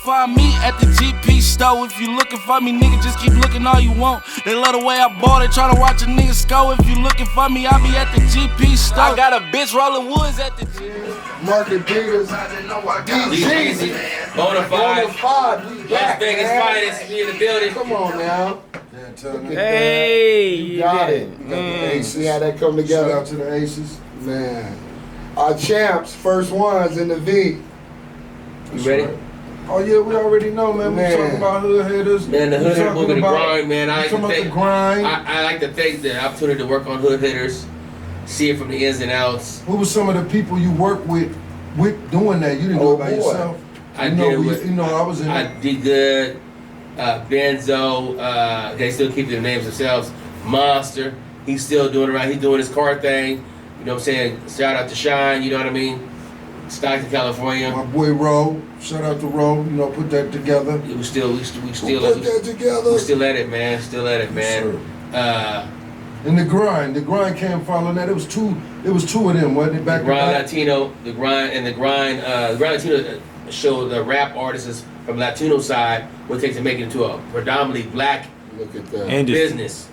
find me at the GP store. If you looking for me, nigga, just keep looking all you want. They love the way I ball, they try to watch a nigga score. If you looking for me, I be at the GP store. I got a bitch rolling woods at the GP. Market Diggers, Degeze, Bonafide, Las Vegas finest, we in the building. Come on now. Hey, you got it. You got the Aces. See how that come together? Shout out to the Aces. Man. Our champs, first ones in the V. You ready? Oh yeah, we already know, man. We talking about hood hitters. Man, the hood hitter moving the grind, man. I like to take the opportunity to work on hood hitters, see it from the ins and outs. Who were some of the people you worked with doing that? You didn't do it by yourself. I did. I was in. I did good. Benzo, they still keep their names themselves. Monster, he's still doing it right. He's doing his car thing. You know what I'm saying? Shout out to Shine. You know what I mean? Stockton, California. My boy Ro, shout out to Ro. You know, put that together. We still put that together. We still at it, man. Still at it, man. And the grind came following that. It was two of them, wasn't it? Back the grind Latino, the grind Latino showed the rap artists from Latino side what it takes to make it into a predominantly black business.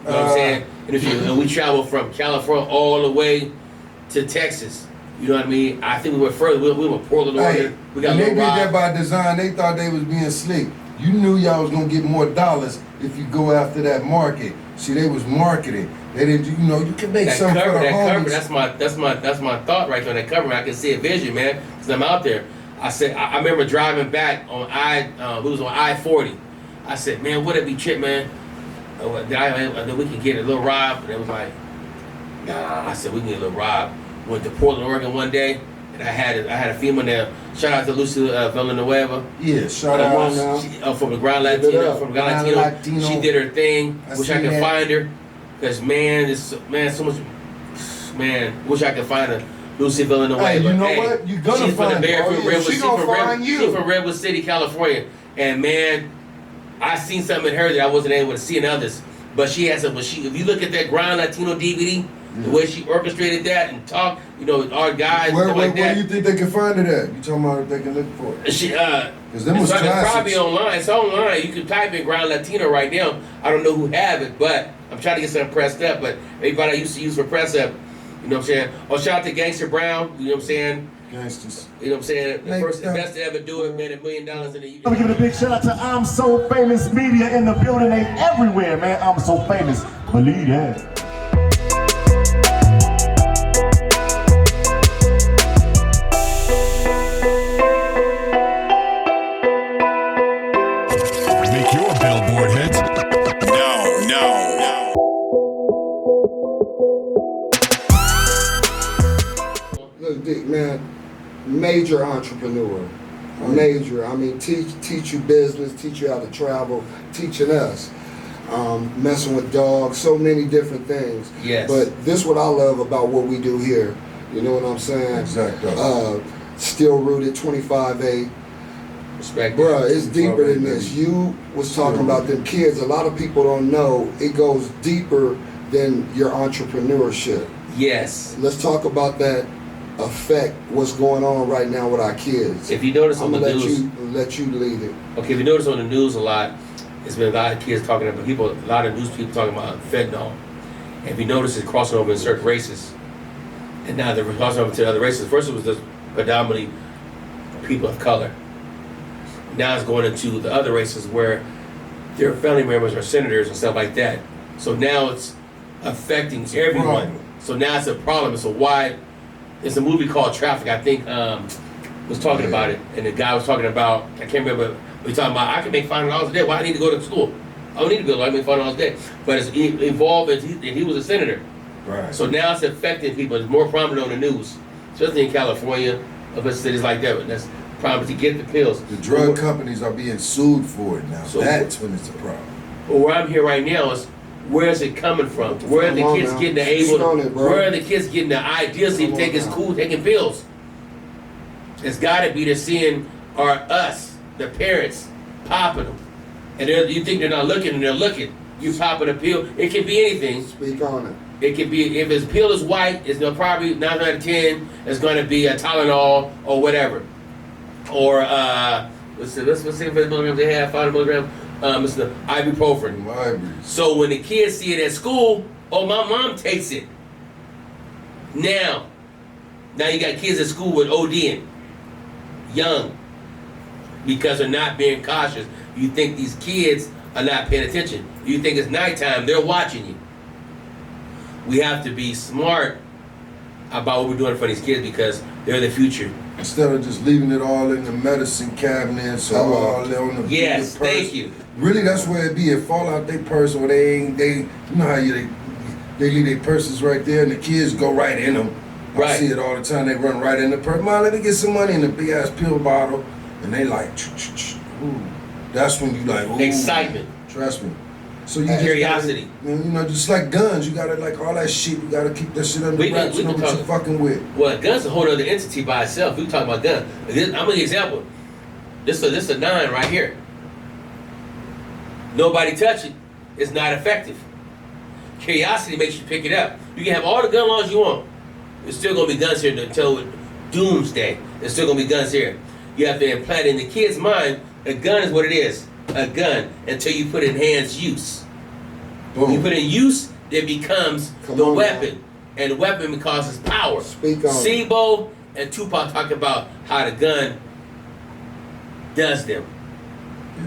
You know what I'm saying? And we travel from California all the way to Texas. You know what I mean? I think we went further. We went Portland, Oregon. We got. And they did that by design. They thought they was being slick. You knew y'all was gonna get more dollars if you go after that market. See, they was marketing. They didn't. You know, you can make something for the homies. That's my thought right there on that cover. I can see a vision, man, because I'm out there. I said, I remember driving back on I-40. I said, man, would it be trip, man? That we can get a little ride. And it was like, nah. I said, we can get a little ride. Went to Portland, Oregon one day, and I had a female there. Shout out to Lucy Villanueva. Yeah, shout out. From the Grind Latino. From the Grind Latino. She did her thing. Wish I could find her. Because, so much. Man, wish I could find her. Lucy Villanueva. Hey, you know what? You're gonna find her. She's from Redwood City, California. And, man, I seen something in her that I wasn't able to see in others. But she has some. If you look at that Grind Latino DVD, the way she orchestrated that and talked, you know, our guys where like that. Where do you think they can find it at? You talking about if they can look for it? It's probably online. It's online. You can type in Grind Latino right now. I don't know who have it, but I'm trying to get something pressed up. But everybody I used to use for press up, you know what I'm saying? Oh, shout out to Gangster Brown. You know what I'm saying? Gangsters. You know what I'm saying? The best to ever do it, man. $1 million in a year. Let me give it a big shout out to I'm So Famous Media in the building. They everywhere, man. I'm so famous. Believe that. Man, major entrepreneur, major. I mean, teach you business, teach you how to travel, teaching us, messing with dogs, so many different things. Yes. But this what I love about what we do here. You know what I'm saying? Exactly. Still rooted 25A. Respect. Bruh, it's deeper than this. You was talking about them kids. A lot of people don't know it goes deeper than your entrepreneurship. Yes. Let's talk about that. Affect what's going on right now with our kids. If you notice on the news, let you lead it. Okay, if you notice on the news a lot, there's been a lot of kids talking about a lot of news people talking about fentanyl. And if you notice, it's crossing over in certain races, and now they're crossing over to other races. First, it was just predominantly people of color. Now it's going into the other races where their family members are senators and stuff like that. So now it's affecting everyone. So now it's a problem. It's a wide. It's a movie called Traffic. I think was talking about it, and the guy was talking about. I can't remember. We talking about. I can make $500 a day. Why I need to go to school? I don't need to go. I make $500 a day. But it's involved. He was a senator. Right. So now it's affecting people. It's more prominent on the news, especially in California, other cities like that. That's prominent to get the pills. The drug companies are being sued for it now. So that's when it's a problem. Well, where I'm here right now is. Where is it coming from? Where are the kids getting where are the kids getting the ideas of taking school, taking pills? It's gotta be they're seeing us, the parents, popping them. And you think they're not looking and they're looking. You popping a pill. It can be anything. Speak on it. It can be, if his pill is white, it's probably 9 out of 10, it's gonna be a Tylenol or whatever. Or let's say 50 milligrams they have, 500 milligrams. It's the ibuprofen. So when the kids see it at school, oh, my mom takes it. Now you got kids at school with ODing, young, because they're not being cautious. You think these kids are not paying attention. You think it's nighttime, they're watching you. We have to be smart about what we're doing for these kids because they're the future. Instead of just leaving it all in the medicine cabinets or all on the yes, purse. Thank you. Really, that's where it be. It fall out their purse or they you know how they leave their purses right there and the kids go right in them. Right. I see it all the time. They run right in the purse. Mom, let me get some money in the big ass pill bottle, and they like, ooh. That's when you like, ooh, excitement. Trust me. So you curiosity. Gotta, just like guns, you gotta like all that shit. You gotta keep that shit under wraps. You know what you're fucking with. Well, guns is a whole other entity by itself. We talking about guns. I'm gonna give you an example. This is a 9 right here. Nobody touch it. It's not effective. Curiosity makes you pick it up. You can have all the gun laws you want. There's still gonna be guns here until doomsday. There's still gonna be guns here. You have to implant in the kid's mind. A gun is what it is. A gun until you put it in hands use. When you put it in use, it becomes the weapon. And the weapon causes power. Speak on Sibo and Tupac talk about how the gun does them.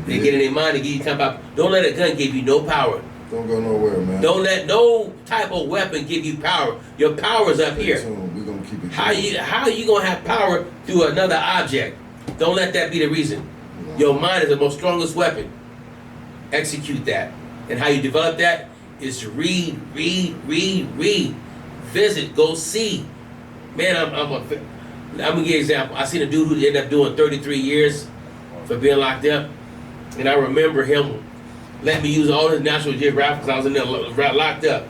They get in their mind to give you come back. Don't let a gun give you no power. Don't go nowhere, man. Don't let no type of weapon give you power. Your power's up here. We're gonna keep it. How are you gonna have power through another object? Don't let that be the reason. Your mind is the most strongest weapon. Execute that. And how you develop that is to read, visit, go see. Man, I'm gonna give you an example. I seen a dude who ended up doing 33 years for being locked up. And I remember him letting me use all his National Geographic because I was in there locked up.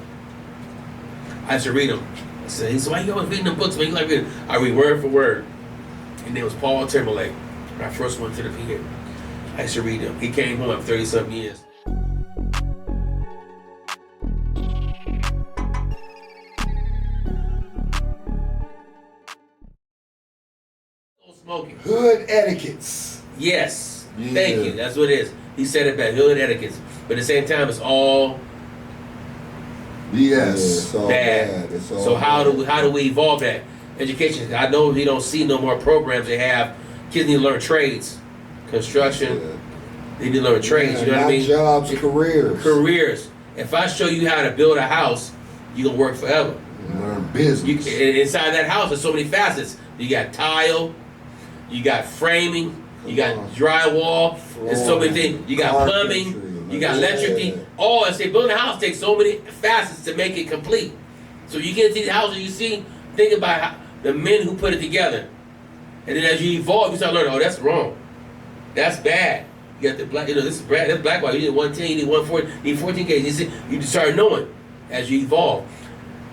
I used to read them. I said, so why you always reading the books? Man, you like reading? I read word for word. And it was Paul Timberlake. When I first went to the PA. I used to read him. He came home after 30-something years. Smoking. Hood etiquettes. Yes. Yeah. Thank you. That's what it is. He said it back. Hood etiquettes. But at the same time, it's all BS. Yeah, bad. It's all so how bad. do we evolve that? Education. I know we don't see no more programs they have. Kids need to learn trades. Construction. Yeah. They need to learn trades. You know what I mean? Jobs, careers. Careers. If I show you how to build a house, you're going to work forever. Learn business. Inside that house, there's so many facets. You got tile, you got framing, you got drywall, there's so many things. You got plumbing, you got electricity. All, I say, building a house takes so many facets to make it complete. So you get to these houses you see, think about the men who put it together. And then as you evolve, you start learning, oh, that's wrong. That's bad. You got the black, this is bad, that's black, you need 110, you need 140, you need 14 gauge. You just start knowing as you evolve.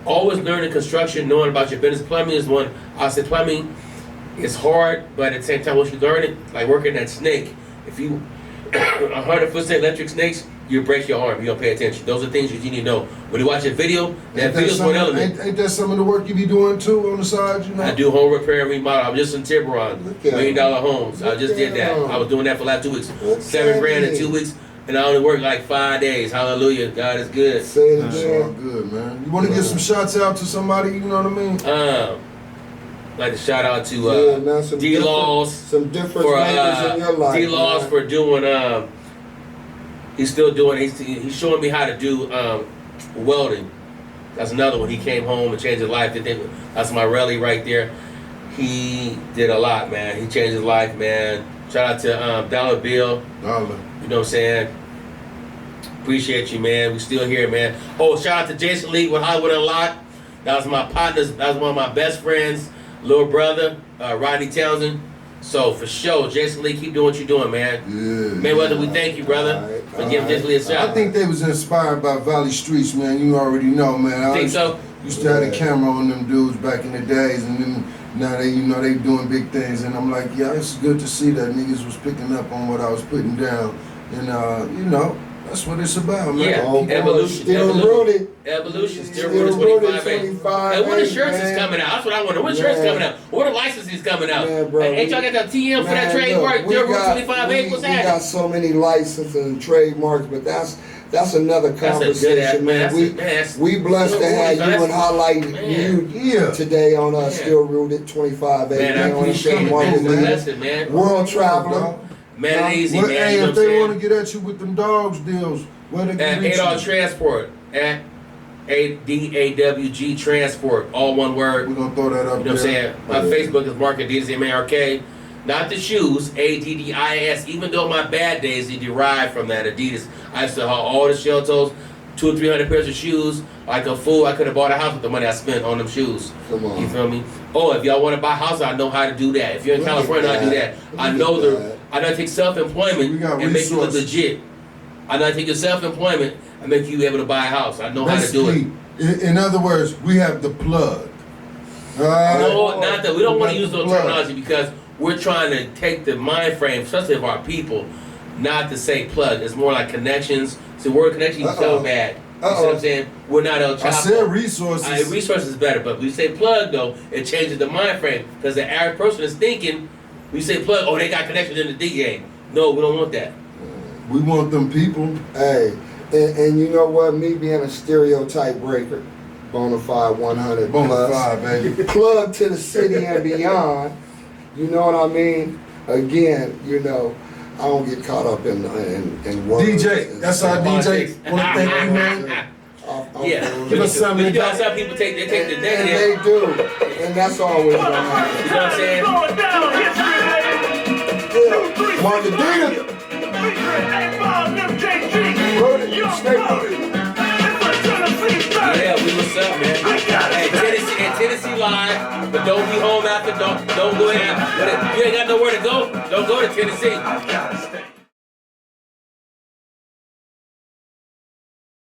Always learning construction, knowing about your business. Plumbing is one. I said plumbing is hard, but at the same time, once you learn it, like working that snake, if you 100-foot electric snakes, you break your arm. You don't pay attention. Those are things that you need to know. When you watch a video, that video's one element. Ain't that some of the work you be doing too on the side? You know. I do home repair and remodel. I'm just in Tiburon, $1 million homes. I just did that. I was doing that for the last 2 weeks. $7,000 in 2 weeks. And I only worked like 5 days. Hallelujah. God is good. Say it That's again. all good, man. You want to give some shots out to somebody, you know what I mean? Like to shout out to D-Laws. Some different makers in your life. D-Laws for doing, he's still doing, he's showing me how to do welding. That's another one. He came home and changed his life. That's my rally right there. He did a lot, man. He changed his life, man. Shout out to Dollar Bill. Dollar. You know what I'm saying? Appreciate you, man. We still here, man. Oh, shout out to Jason Lee with Hollywood Unlocked. That was my partners. That was one of my best friends, little brother, Rodney Townsend. So for sure, Jason Lee, keep doing what you're doing, man. Yeah. Mayweather, we thank you, brother, for giving Jason Lee a shot. I think they was inspired by Valley Streets, man. You already know, man. I think so? Used to have a camera on them dudes back in the days, and then now they, they doing big things, and I'm like, yeah, it's good to see that niggas was picking up on what I was putting down, and That's what it's about, man. Yeah, Oh, boy, evolution. still Evolution. rooted. Evolution. Still Still rooted rooted 25. And when the 25, shirts man. is coming out? That's what I wonder. When the shirts Man. coming out? When the licenses coming out? Man, bro, Ain't y'all got that TM for that trademark? We Still rooted got, 25. What's we happening? got so many licenses and trademarks, but that's another That's a good conversation, man. We blessed to have you and highlight you today on Still Rooted 25. Man, I appreciate it, man. It's a blessing, man. World traveler. Man, it easy, man. Hey, You know if what they I'm want to get at you with them dogs deals, where they can at reach ADIDAS you? Transport, at ADAWG Transport, all one word. We're going to throw that up You know what I'm there. saying? My Facebook is Mark ADIDAS, not the shoes, ADDIS. Even though my bad days, they derive from that Adidas. I used to haul all the shell toes, 200 or 300 pairs of shoes. Like a fool, I could have bought a house with the money I spent on them shoes. Come on. You feel me? Oh, if y'all want to buy a house, I know how to do that. If you're in California, I do that. I know I know how to take self-employment and make you look legit. I know how to take your self-employment and make you able to buy a house. I know how to do it. In other words, we have the plug. No, not that. We don't want to use those terminology because we're trying to take the mind frame, especially of our people, not to say plug. It's more like connections. See, word connection, you sound bad. You see what I'm saying? We're not El Chapo. I said resources. Resources is better, but when you say plug, though, it changes the mind frame because the average person is thinking, when you say plug, oh, they got connections in the D game. No, we don't want that. We want them people. Hey, and you know what? Me being a stereotype breaker, Bonafide 100 Bonafide, plus, baby. plug to the city and beyond. You know what I mean? Again, you know, I don't get caught up in words. DJ, that's our DJ. Want to thank you, man. Yeah, Give us something. You know, some people take the And negative. they do, and that's always going to happen. You know what I'm saying? Going down, history, baby. 2, 3, Mark Adida, featuring 8-Ball, MJG. rooted, stay rooted. Yeah, we what's up, man? Hey, Tennessee live, but don't be home after. Don't go in. But if you ain't got nowhere to go, don't go to Tennessee.